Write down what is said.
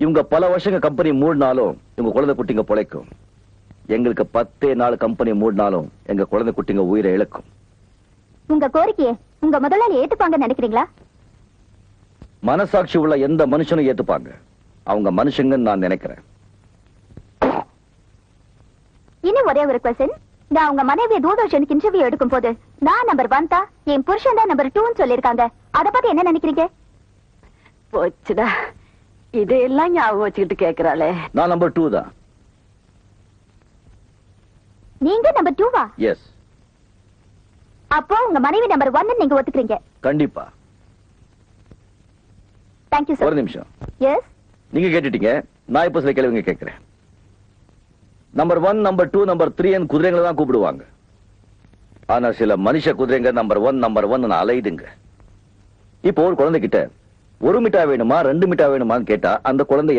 இவங்க பல வருஷங்க கம்பெனி மூடினாலும் இவங்க குழந்தை குட்டிங்க பொழைக்கும். எங்களுக்கு 10 நாள் கம்பெனி மூடினாலும் எங்க குழந்தை குட்டிங்க உயிரை இழக்கும். உங்க கோரிக்கையை உங்க முதலாளி ஏத்துப்பாங்க நினைக்கிறீங்களா? மனசாட்சி உள்ள எந்த மனுஷனும் ஏத்துப்பாங்க. அவங்க மனுஷங்கன்னு நான் நினைக்கிறேன். இன்னும் ஒரே ஒரு கொஸ்டின். நான் உங்க மனைவியை தூர்தர்ஷனுக்கு இன்டர்வியூ எடுக்கும் போது நான் நம்பர் 1 தான், என் புருஷன் தான் நம்பர் 2 சொல்லிருக்காங்க. அத பத்தி என்ன நினைக்கிறீங்க? போச்சுடா, இதையெல்லாம் ஞாபகம் வச்சுக்கிட்டு கேக்குறாளே. நான் நம்பர் 2 தான். நீங்க நம்பர் 2வா? எஸ். அப்போ உங்க மனைவி நம்பர் 1 நீங்க ஒத்துக்கிறீங்க? கண்டிப்பா. Thank you sir. ஒரு நிமிஷம். எஸ். நீங்க கேட்டுட்டீங்க, நான் இப்ப சில கேள்விங்க கேட்கிறேன். நம்பர் 1, நம்பர் 2, நம்பர் 3 குதிரைங்களை தான் கூப்பிடுவாங்க. ஆனா சில மனுஷ குதிரைங்க நம்பர் 1 நம்பர் 1 அலையுதுங்க. இப்போ ஒரு குழந்தை கிட்ட 1 மிட்டாய் வேணுமா 2 மிட்டாய் வேணுமான்னு கேட்டா அந்த குழந்தை